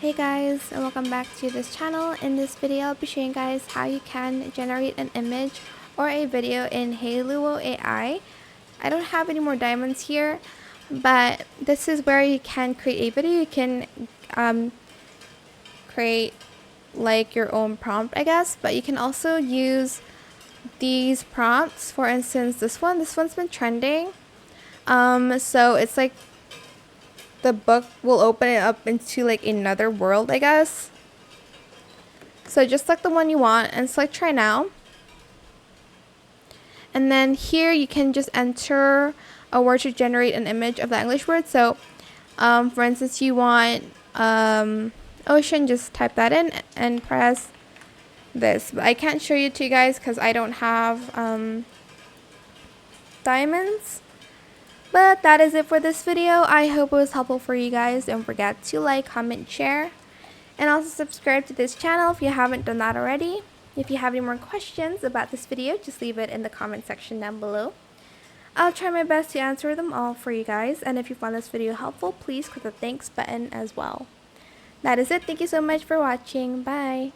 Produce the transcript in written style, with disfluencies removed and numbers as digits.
Hey guys, and welcome back to this channel. In this video, I'll be showing you guys how you can generate an image or a video in Hailuo AI. I don't have any more diamonds here, but this is where you can create a video. You can create like your own prompt, I guess, but you can also use these prompts. For instance, this one's been trending. So it's like the book will open it up into like another world, I guess. So just select the one you want and select try now. And then here you can just enter a word to generate an image of the English word. So for instance, you want ocean, just type that in and press this. But I can't show you to you guys because I don't have diamonds. But that is it for this video. I hope it was helpful for you guys. Don't forget to like, comment, share, and also subscribe to this channel if you haven't done that already. If you have any more questions about this video, just leave it in the comment section down below. I'll try my best to answer them all for you guys. And if you found this video helpful, please click the thanks button as well. That is it. Thank you so much for watching. Bye.